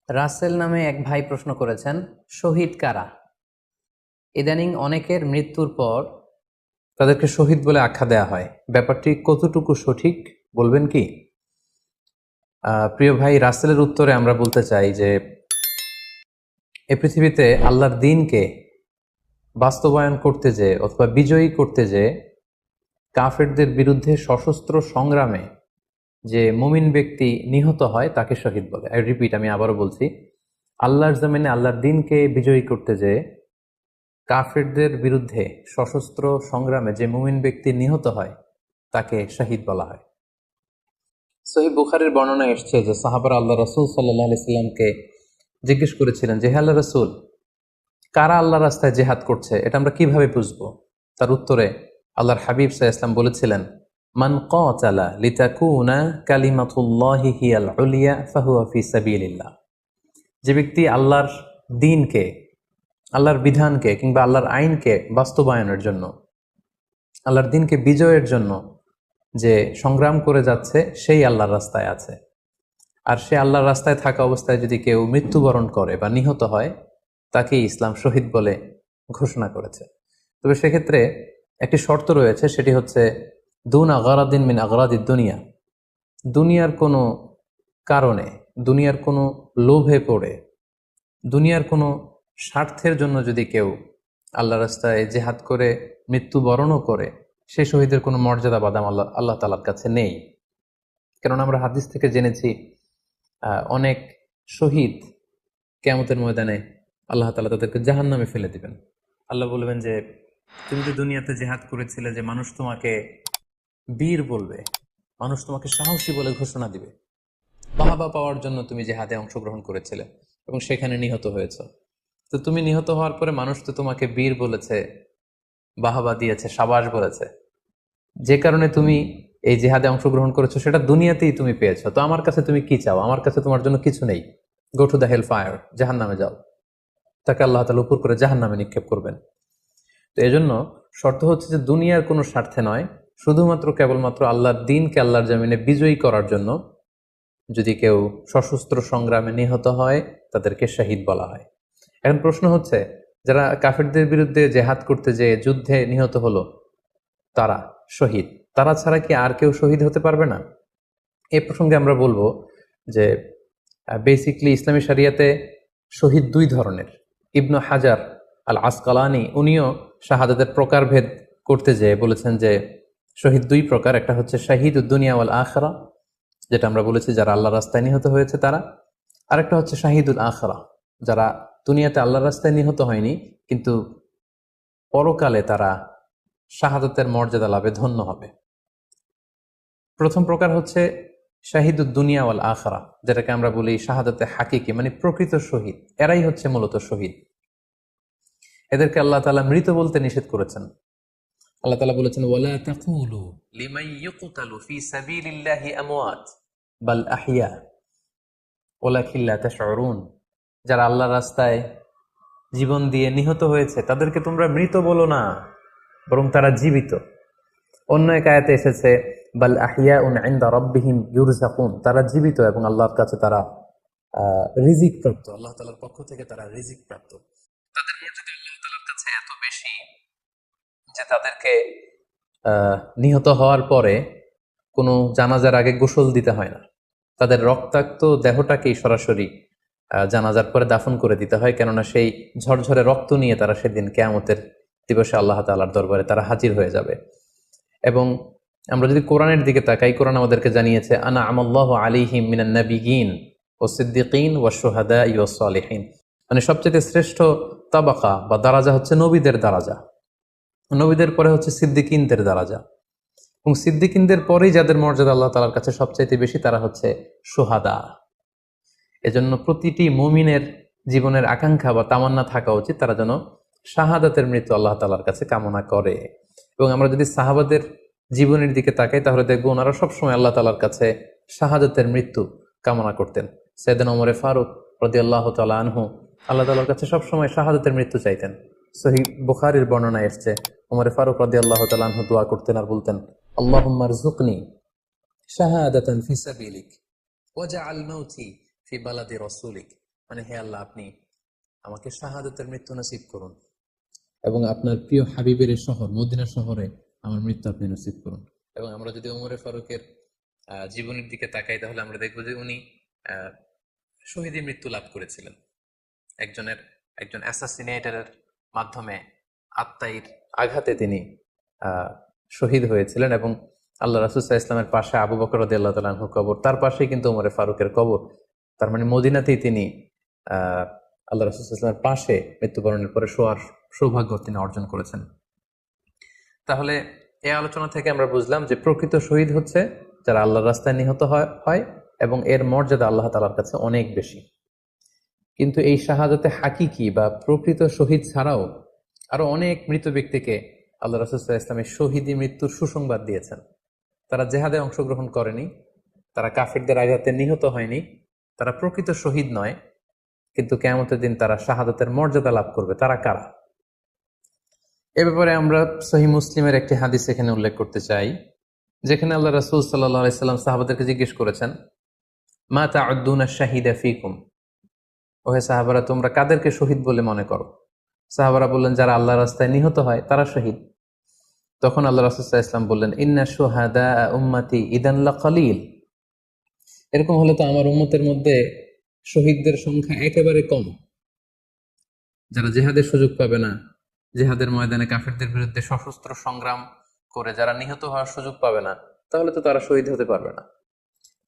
রাসেল নামে এক ভাই প্রশ্ন করেছেন, শহীদ কারা? ইদানিং অনেকের মৃত্যুর পর তাদেরকে শহীদ বলে আখ্যা দেয়া হয়। ব্যাপারটি কতটুকু সঠিক বলবেন কি? প্রিয় ভাই, রাসেলের উত্তরে আমরা বলতে চাই যে এ পৃথিবীতে আল্লাহর দ্বীনকে বাস্তবায়ন করতে যে অথবা বিজয়ী করতে যে কাফেরদের বিরুদ্ধে সশস্ত্র সংগ্রামে যে মুমিন ব্যক্তি নিহত হয় তাকে শহীদ বলে। আই রিপিট, আমি আবারও বলছি, আল্লাহর জমিনে আল্লাহর দ্বীনকে বিজয়ী করতে যে কাফেরদের বিরুদ্ধে সশস্ত্র সংগ্রামে যে মুমিন ব্যক্তি নিহত হয় তাকে শহীদ বলা হয়। সহিহ বুখারীর বর্ণনা এসছে যে সাহাবারা আল্লাহ রাসূল সাল্লাল্লাহু আলাইহি সাল্লামকে জিজ্ঞেস করেছিলেন যে, হে আল্লাহ রাসূল, কারা আল্লাহর রাস্তায় জিহাদ করছে এটা আমরা কিভাবে বুঝবো? তার উত্তরে আল্লাহর হাবিব সাল্লাল্লাহু আলাইহি সাল্লাম বলেছিলেন, মান কাতালা লিতাকুনা কালিমাতুল্লাহি হিয়াল উলিয়া ফাহুয়া ফি সাবিলিল্লাহ। যে ব্যক্তি আল্লাহর দ্বীনকে, আল্লাহর বিধানকে কিংবা আল্লাহর আইনকে বাস্তবায়নের জন্য, আল্লাহর দ্বীনকে বিজয়ের জন্য যে সংগ্রাম করে যাচ্ছে সেই আল্লাহর রাস্তায় আছে। আর সে আল্লাহর রাস্তায় থাকা অবস্থায় যদি কেউ মৃত্যুবরণ করে বা নিহত হয় তাকেই ইসলাম শহীদ বলে ঘোষণা করেছে। তবে সেক্ষেত্রে একটি শর্ত রয়েছে, সেটি হচ্ছে দুন আগারাদিন মিন আগারাদিদ দুনিয়া। দুনিয়ার কোনো কারণে, দুনিয়ার কোনো লোভে পড়ে, দুনিয়ার কোনো স্বার্থের জন্য যদি কেউ আল্লাহ রাস্তায় জেহাদ করে মৃত্যুবরণও করে, সে শহীদের কোনো মর্যাদা বাদাম আল্লাহ তাআলার কাছে নেই। কারণ আমরা হাদিস থেকে জেনেছি অনেক শহীদ কিয়ামতের ময়দানে আল্লাহ তাআলা তাদেরকে জাহান্নামে ফেলে দিবেন। আল্লাহ বলবেন যে, তুমি তো দুনিয়াতে জেহাদ করেছিলে যে মানুষ তোমাকে বীর বলবে, মানুষ তোমাকে সাহসী বলে ঘোষণা দিবে, বাহাবা পাওয়ার জন্য তুমি জেহাদে অংশগ্রহণ করেছিলে এবং সেখানে নিহত হয়েছ। তো তুমি নিহত হওয়ার পরে মানুষ তো তোমাকে বীর বলেছে, বাহাবা দিয়েছে, সাবাস বলেছে, যে কারণে তুমি এই জিহাদে অংশগ্রহণ করেছো সেটা দুনিয়াতেই তুমি পেয়েছো। তো আমার কাছে তুমি কি চাও? আমার কাছে তোমার জন্য কিছু নেই। Go to the hell fire, জাহান নামে যাও। তাকে আল্লাহ তাআলা উপর করে জাহান নামে নিক্ষেপ করবেন। তো এজন্য শর্ত হচ্ছে যে দুনিয়ার কোনো স্বার্থে নয়, শুধুমাত্র কেবলমাত্র আল্লাহর দ্বীনকে আল্লাহর জমিনে বিজয়ী করার জন্য যদি কেউ সশস্ত্র সংগ্রামে নিহত হয় তাদেরকে শহীদ বলা হয়। এখন প্রশ্ন হচ্ছে, যারা কাফেরদের বিরুদ্ধে জেহাদ করতে যে যুদ্ধে নিহত হলো তারা শহীদ, তারা ছাড়া কি আর কেউ শহীদ হতে পারবে না? এই প্রসঙ্গে আমরা বলবো যে বেসিকলি ইসলামী শরিয়াতে শহীদ দুই ধরনের। ইবনু হাজার আল আসকালানি উনিও শাহাদাতের প্রকারভেদ করতে যেয়ে বলেছেন যে শহীদ দুই প্রকার। একটা হচ্ছে শাহিদ দুনিয়া ওয়াল আখরা, যেটা আমরা বলেছি যারা আল্লাহ রাস্তায় নিহত হয়েছে তারা। আরেকটা হচ্ছে শাহিদুল আখরা, যারা দুনিয়াতে আল্লাহর রাস্তায় নিহত হয়নি কিন্তু পরকালে তারা শাহাদাতের মর্যাদা লাভে ধন্য হবে। প্রথম প্রকার হচ্ছে শাহিদুদ দুনিয়া ওয়াল আখরা, যেটাকে আমরা বলি শাহাদাতে হাকিকি, মানে প্রকৃত শহীদ। এরাই হচ্ছে মূলত শহীদ। এদেরকে আল্লাহ তাআলা মৃত বলতে নিষেধ করেছেন। আল্লাহ তাআলা বলেছেন, ওয়ালা তাকুলু লিমান ইউকতালু ফি সাবিলিল্লাহি আমওয়াত বাল আহইয়া ওয়ালাকিন লা তাশউরুন। যারা আল্লাহর রাস্তায় জীবন দিয়ে নিহত হয়েছে তাদেরকে তোমরা মৃত বলো না, বরং তারা জীবিত। অন্য এক আয়াতে এসেছে, বাল আহিয়াউন ইনদা রাব্বিহিম ইউরযাকুন, তারা জীবিত এবং আল্লাহর কাছে তারা রিজিক প্রাপ্ত, আল্লাহ তাআলার পক্ষ থেকে তারা রিজিক প্রাপ্ত। তাদের মর্যাদা আল্লাহ তাআলার কাছে এত বেশি যে তাদেরকে নিহত হওয়ার পরে কোনো জানাজার আগে গোসল দিতে হয় না। তাদের রক্তাক্ত দেহটাকেই সরাসরি জানাজার পরে দাফন করে দিতে হয়, কেননা সেই ঝরঝরে রক্ত নিয়ে তারা সেদিন কিয়ামতের দিবসে আল্লাহ তাআলার দরবারে তারা হাজির হয়ে যাবে। এবং আমরা যদি কোরআনের দিকে তাকাই, কোরআন আমাদেরকে জানিয়েছে, আনা আমাল্লাহু আলাইহিম মিনান নাবিয়িন ওয়াস সিদ্দিকিন ওয়াশ শুহাদাই ওয়াস সালিহিন, মানে সবচেয়ে শ্রেষ্ঠ তাবাকা বা দারাজা হচ্ছে নবীদের দারাজা, নবীদের পরে হচ্ছে সিদ্দিকিনদের দারাজা, এবং সিদ্দিকিনদের পরেই যাদের মর্যাদা আল্লাহ তাআলার কাছে সবচাইতে বেশি তারা হচ্ছে শুহাদা। এজন্য প্রতিটি মুমিনের জীবনের আকাঙ্ক্ষা বা তামান্না থাকা উচিত তারা যেন শাহাদাতের মৃত্যু আল্লাহ তাআলার কাছে কামনা করে। এবং আমরা যদি সাহাবাদের জীবনের দিকে তাকাই তাহলে দেখবো ওনারা সবসময় আল্লাহ তাআলার কাছে শাহাদাতের মৃত্যু কামনা করতেন। সাইয়েদনা ওমর ফারুক রাদিয়াল্লাহু তাআলা আনহু আল্লাহ তাআলার কাছে সবসময় শাহাদাতের মৃত্যু চাইতেন। সহিহ বুখারীর বর্ণনায় এসেছে, ওমর ফারুক রাদিয়াল্লাহু তাআলা আনহু দোয়া করতেন আর বলতেন, আল্লাহুম্মা রযুকনি শাহাদাতান ফি সাবিলিক ওয়াজআল মাউতি ফি বালাদি রাসূলিক। মানে হে আল্লাহ, আপনি আমাকে শাহাদাতের মৃত্যু নসিব করুন এবং আপনার প্রিয় হাবিবের এই শহর মদিনা শহরে আমার মৃত্যু আপনি নসিব করুন। এবং আমরা যদি ওমরে ফারুকের জীবনের দিকে তাকাই, তাহলে আমরা দেখবো যে উনি আহ, শহীদী মৃত্যু লাভ করেছিলেন। একজন অ্যাসাসিনেটরের মাধ্যমে আত্মাইর আঘাতে তিনি আহ, শহীদ হয়েছিলেন। এবং আল্লাহ রাসূল সাল্লাল্লাহু আলাইহি ইসলামের পাশে আবু বকর রাদিয়াল্লাহু তাআলা আনহু কবর, তার পাশেই কিন্তু ওমরে ফারুকের কবর। তার মানে মদিনাতেই তিনি আহ আল্লাহ রাসূল সাল্লাল্লাহু আলাইহি ইসলামের পাশে মৃত্যুবরণের পরে শোয়ার সৌভাগ্য তিনি অর্জন করেছেন। তাহলে এই আলোচনা থেকে আমরা বুঝলাম যে প্রকৃত শহীদ হচ্ছে যারা আল্লাহর রাস্তায় নিহত হয় এবং এর মর্যাদা আল্লাহ তাআলার কাছে অনেক বেশি। কিন্তু এই শাহাদাতে হাকিকি বা প্রকৃত শহীদ ছাড়াও আরো অনেক মৃত ব্যক্তিকে আল্লাহ রাসূল সাল্লাল্লাহু আলাইহি ওয়াসাল্লাম শহীদী মৃত্যুর সুসংবাদ দিয়েছেন। তারা জেহাদে অংশগ্রহণ করেনি, তারা কাফিরদের আঘাতে নিহত হয়নি, তারা প্রকৃত শহীদ নয়, কিন্তু কিয়ামতের দিন তারা শাহাদাতের মর্যাদা লাভ করবে। তারা কারা? এ ব্যাপারে আমরা সহিহ মুসলিমের একটি হাদিস এখানে উল্লেখ করতে চাই, যেখানে আল্লাহ রাসূল সাল্লাল্লাহু আলাইহি সাল্লাম সাহাবাদেরকে জিজ্ঞেস করেছেন, মা তাউদ্দুনা শাহিদা ফিকুম, ওহে সাহাবারা, তোমরা কাদেরকে শহীদ বলে মনে করো? সাহাবারা বললেন, যারা আল্লাহর রাস্তায় নিহত হয় তারা শহীদ। তখন আল্লাহ রাসূল সাল্লাল্লাহু আলাইহি ওয়াসাল্লাম বললেন, ইন্না শুহাদা উম্মতি ইদান লাকালিল, এরকম হলে তো আমার উম্মতের মধ্যে শহীদদের সংখ্যা একেবারে কম। যারা জেহাদের সুযোগ পাবে না, জেহাদের ময়দানে কাফেরদের বিরুদ্ধে সশস্ত্র সংগ্রাম করে যারা নিহত হওয়ার সুযোগ পাবে না, তাহলে তো তারা শহীদ হতে পারবে না।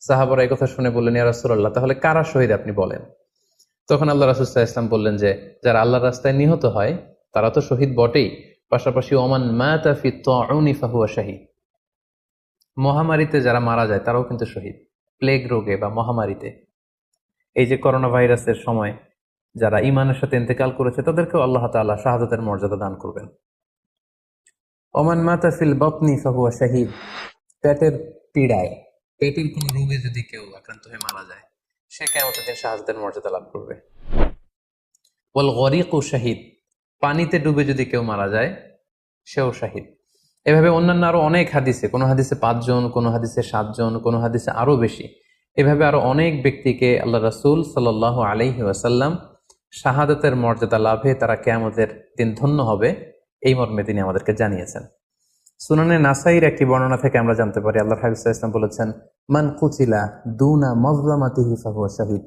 সাহাবারা এই কথা শুনে বললেন, ইয়া রাসূলুল্লাহ, তাহলে কারা শহীদ আপনি বলেন। তখন আল্লাহ রাসূল সাল্লাল্লাহু আলাইহি ওয়াসাল্লাম বললেন যে যারা আল্লাহর রাস্তায় নিহত হয় তারা তো শহীদ বটেই, পাশাপাশি ওমান মাতা ফি তাউনি ফাহুয়া শাহীদ, মহামারীতে যারা মারা যায় তারাও কিন্তু শহীদ। প্লেগ রোগে বা মহামারীতে, এই যে করোনা ভাইরাসের সময় যারা ঈমানের সাথে ইন্তেকাল করেছে তাদেরকেও আল্লাহ তাআলা শাহাদাতের মর্যাদা দান করবেন। ওমান মাতা ফিল বাতনি ফাহুয়া শাহীদ, পেটের পীড়ায়, পেটের কোন রোগে যদি কেউ আক্রান্ত হয়ে মারা যায়, সে কিয়ামতের দিন শাহাদাতের মর্যাদা লাভ করবে। ওয়াল গরিকু শাহীদ, পানিতে ডুবে যদি কেউ মারা যায় সেও শাহীদ। এভাবে অন্যান্য আরো অনেক হাদিসে, কোন হাদিসে 5 জন, কোন হাদিসে 7 জন, কোন হাদিসে আরো বেশি, এভাবে আরো অনেক ব্যক্তিকে আল্লাহ রাসূল সাল্লাল্লাহু আলাইহি ওয়াসাল্লাম শাহাদাতের মর্যাদা লাভে তারা কিয়ামতের দিন ধন্য হবে এই মর্মে তিনি আমাদেরকে জানিয়েছেন। সুনানে নাসাইর একটি বর্ণনা থেকে আমরা জানতে পারি, আল্লাহর হাবিব সাল্লাল্লাহু আলাইহি ওয়াসাল্লাম বলেছেন, মান কুতিলা দুনা মাজলামাতিহি ফাহুয়া শাহীদ,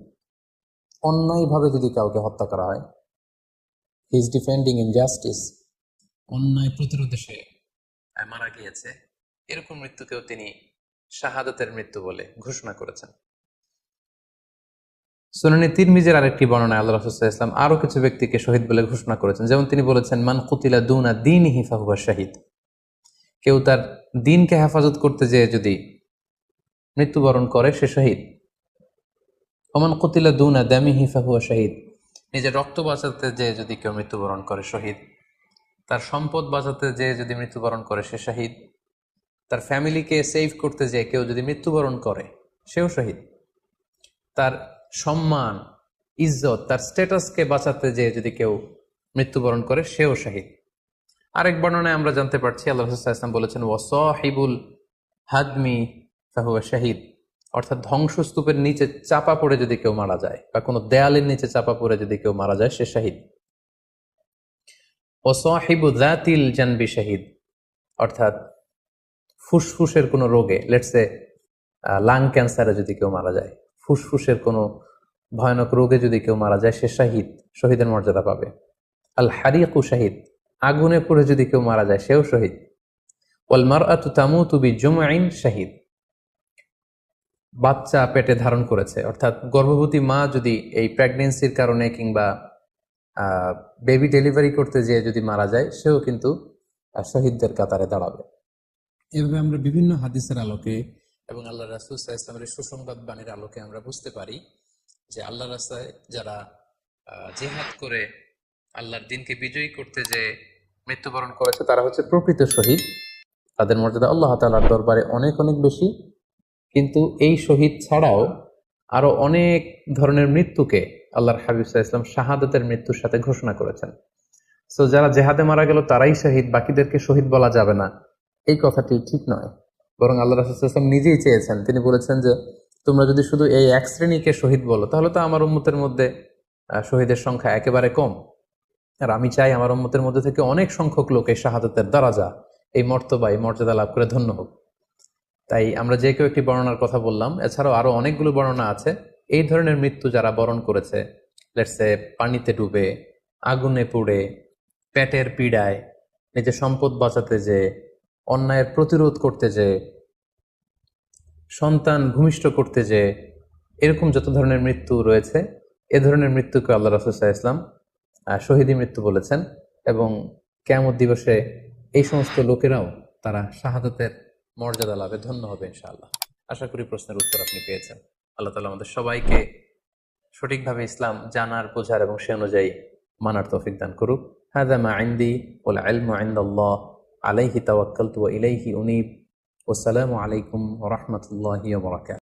অন্যায়ভাবে যদি কাউকে হত্যা করা হয়, হি ইজ ডিফেন্ডিং ইনজাস্টিস, অন্যায় প্রতিরোধে সে মারা গিয়েছে, এরকম মৃত্যুকেও তিনি শাহাদাতের মৃত্যু বলে ঘোষণা করেছেন। সুনানে তিরমিজির আরেকটি বর্ণনায় আল্লাহ রাসূল সাল্লাল্লাহু আলাইহি ওয়াসাল্লাম আরো কিছু ব্যক্তিকে শহীদ বলে ঘোষণা করেছেন। যেমন তিনি বলেছেন, মান কুতিলা দুনা দীনিহি ফাহুয়া শাহীদ, কেউ তার দ্বীনকে হেফাজত করতে যেয়ে যদি মৃত্যুবরণ করে সে শহীদ। ওমান কুতিলা দুনা দামিহি ফাহুয়া শাহীদ, নিজের রক্ত বাঁচাতে যেয়ে যদি কেউ মৃত্যুবরণ করে শহীদ। তার সম্পদ বাঁচাতে যেয়ে যদি মৃত্যুবরণ করে সে শহীদ। তার ফ্যামিলিকে সেভ করতে যেয়ে কেউ যদি মৃত্যুবরণ করে সেও শহীদ। তার সম্মান, ইজ্জত, তার স্ট্যাটাসকে বাঁচাতে যেয়ে যদি কেউ মৃত্যুবরণ করে সেও শহীদ। আরেক বর্ণনায় আমরা জানতে পারছি, আল্লাহ রাসূল সাল্লাল্লাহু আলাইহি ওয়াসাল্লাম বলেছেন, ওয়াসাহিবুল হাদমি ফাহুয়া শাহীদ, অর্থাৎ ধ্বংসস্তূপের নিচে চাপা পড়ে যদি কেউ মারা যায় বা কোনো দেয়ালের নিচে চাপা পড়ে যদি কেউ মারা যায় সে শহীদ। ওয়াসাহিবু যাতিল জানবি শাহীদ, অর্থাৎ ফুসফুসের কোনো রোগে, লেটসে লাং ক্যান্সারে যদি কেউ মারা যায়, ফুসফুসের কোনো ভয়ানক রোগে যদি কেউ মারা যায় সে শাহীদ, শহীদের মর্যাদা পাবে। আল হারিকু শাহীদ, আগুনে পড়ে যদি কেউ মারা যায় সেও শহীদ। ওয়াল মারআতু তামুতু বিজুমঈন শাহীদ, বাচ্চা পেটে ধারণ করেছে, অর্থাৎ গর্ভবতী মা যদি এই প্রেগন্যান্সির কারণে কিংবা বেবি ডেলিভারি করতে যেয়ে যদি মারা যায় সেও কিন্তু শহীদদের কাতারে দাঁড়াবে। এভাবে আমরা বিভিন্ন হাদিসের আলোকে এবং আল্লাহ রাসূল সাল্লাল্লাহু আলাইহি ওয়াসাল্লামের সুসংবাদ বাণীর আলোকে আমরা বুঝতে পারি যে আল্লাহ রাস্তায় যারা জিহাদ করে আল্লাহর দ্বীনকে বিজয়ী করতে যে মৃত্যুবরণ করেছে তারা হচ্ছে প্রকৃত শহীদ। তাদের মর্যাদা আল্লাহ তাআলার দরবারে অনেক অনেক বেশি। কিন্তু এই শহীদ ছাড়াও আরো অনেক ধরনের মৃত্যুকে আল্লাহর হাবিব সাল্লাল্লাহু আলাইহি ওয়াসাল্লাম শাহাদাতের মৃত্যুর সাথে ঘোষণা করেছেন। সো যারা জেহাদে মারা গেল তারাই শহীদ, বাকিদেরকে শহীদ বলা যাবে না, এই কথাটি ঠিক নয়। বরং আল্লাহ রাসূল সাল্লাল্লাহু আলাইহি ওয়াসাল্লাম নিজেই চেয়েছেন, তিনি বলেছেন যে তোমরা যদি শুধু এই এক শ্রেণীকে শহীদ বলো তাহলে তো আমার উম্মতের মধ্যে শহীদের সংখ্যা একেবারে কম। আর আমি চাই আমার উম্মতের মধ্যে থেকে অনেক সংখ্যক লোক এই শাহাদাতের দারাজা, এই মর্তবা, এই মর্যাদা লাভ করে ধন্য হোক। তাই আমরা যে কেউ একটি বর্ণনার কথা বললাম, এছাড়াও আরো অনেকগুলো বর্ণনা আছে। এই ধরনের মৃত্যু যারা বরণ করেছে, লেটসে পানিতে ডুবে, আগুনে পুড়ে, পেটের পীড়ায়, নিজের সম্পদ বাঁচাতে যে, অন্যায়ের প্রতিরোধ করতে যে, সন্তান ভূমিষ্ঠ করতে যে, এরকম যত ধরনের মৃত্যু রয়েছে, এ ধরনের মৃত্যুকে আল্লাহ রাসূল সাল্লাল্লাহু আলাইহি ওয়াসাল্লাম শহীদী মৃত্যু বলেছেন। এবং কিয়ামত দিবসে এই সমস্ত লোকেরাও তারা শাহাদাতের মর্যাদা লাভে ধন্য হবে ইনশাআল্লাহ। আশা করি প্রশ্নের উত্তর আপনি পেয়েছেন। আল্লাহ তাআলা আমাদের সবাইকে সঠিকভাবে ইসলাম জানার, বোঝার এবং সে অনুযায়ী মানার তৌফিক দান করুক। হাযা মা ইনদি ওয়াল ইলমু ইনদাল্লাহ আলাইহি তাওয়াক্কালতু ওয়া ইলাইহি উনীব। ওয়াসসালামু আলাইকুম ওয়া রাহমাতুল্লাহি ওয়া বারাকাতুহু।